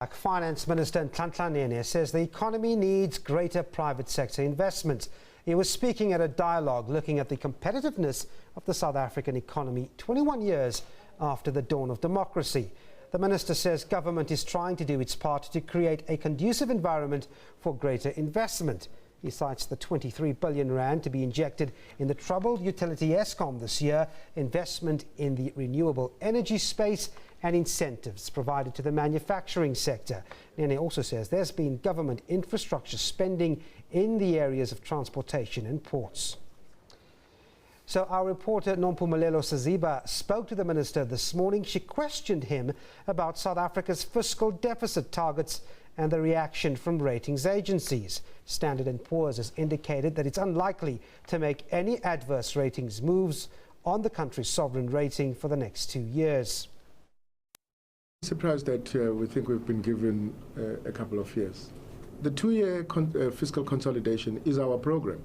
Finance Minister Nhlanhla Nene says the economy needs greater private sector investment. He was speaking at a dialogue looking at the competitiveness of the South African economy 21 years after the dawn of democracy. The minister says government is trying to do its part to create a conducive environment for greater investment. He cites the 23 billion rand to be injected in the troubled utility Eskom this year, investment in the renewable energy space and incentives provided to the manufacturing sector. Nene also says there's been government infrastructure spending in the areas of transportation and ports. So our reporter Nompumelelo Saziba spoke to the minister this morning. She questioned him about South Africa's fiscal deficit targets and the reaction from ratings agencies. Standard & Poor's has indicated that it's unlikely to make any adverse ratings moves on the country's sovereign rating for the next 2 years. I'm surprised that we think we've been given a couple of years. The 2-year fiscal consolidation is our program.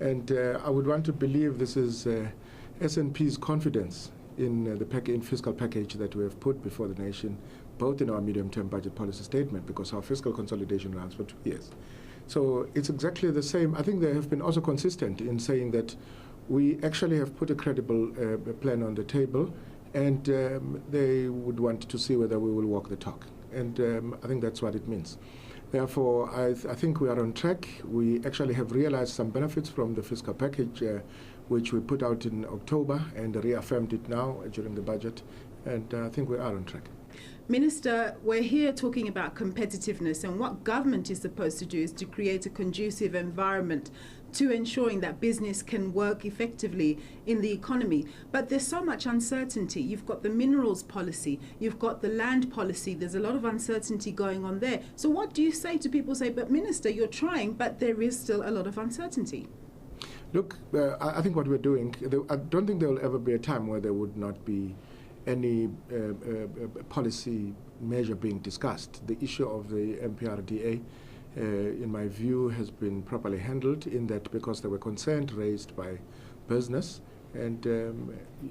And I would want to believe this is S&P's confidence in the fiscal package that we have put before the nation, both in our medium-term budget policy statement, because our fiscal consolidation runs for 2 years. So it's exactly the same. I think they have been also consistent in saying that we actually have put a credible plan on the table, and they would want to see whether we will walk the talk. And I think that's what it means. Therefore, I think we are on track. We actually have realized some benefits from the fiscal package, which we put out in October and reaffirmed it now during the budget. And I think we are on track. Minister, we're here talking about competitiveness, and what government is supposed to do is to create a conducive environment to ensuring that business can work effectively in the economy. But there's so much uncertainty. You've got the minerals policy, you've got the land policy, there's a lot of uncertainty going on there. So what do you say to people who say, but Minister, you're trying, but there is still a lot of uncertainty? Look, I think what we're doing, I don't think there will ever be a time where there would not be any policy measure being discussed. The issue of the MPRDA, in my view, has been properly handled in that because there were concerns raised by business, and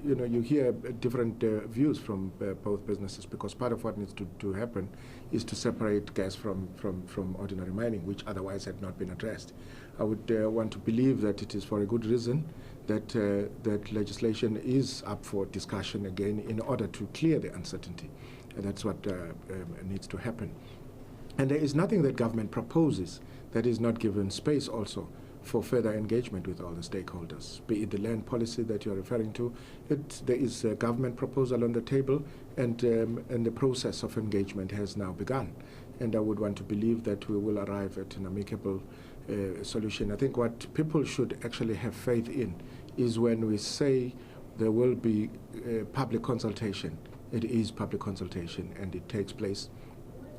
you hear different views from both businesses, because part of what needs to happen is to separate gas from ordinary mining, which otherwise had not been addressed. I would want to believe that it is for a good reason that that legislation is up for discussion again in order to clear the uncertainty. And that's what needs to happen. And there is nothing that government proposes that is not given space also for further engagement with all the stakeholders, be it the land policy that you're referring to. There is a government proposal on the table, and the process of engagement has now begun. And I would want to believe that we will arrive at an amicable solution. I think what people should actually have faith in is when we say there will be public consultation, it is public consultation, and it takes place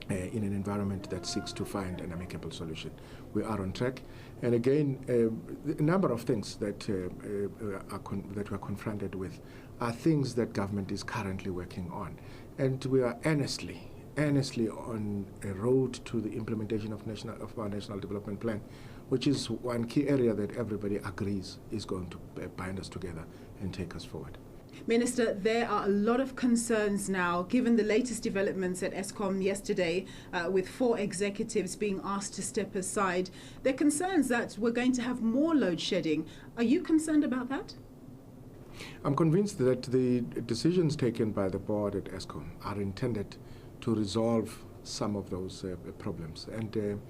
in an environment that seeks to find an amicable solution. We are on track. And again, a number of things that we're confronted with are things that government is currently working on. And we are earnestly on a road to the implementation of our National Development Plan, which is one key area that everybody agrees is going to bind us together and take us forward. Minister, there are a lot of concerns now, given the latest developments at Eskom yesterday, with 4 executives being asked to step aside. There are concerns that we're going to have more load shedding. Are you concerned about that? I'm convinced that the decisions taken by the board at Eskom are intended to resolve some of those problems. And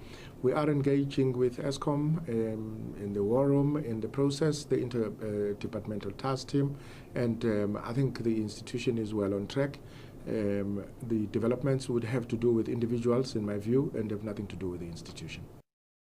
we are engaging with Eskom in the war room, in the process, the interdepartmental task team, and I think the institution is well on track. The developments would have to do with individuals, in my view, and have nothing to do with the institution.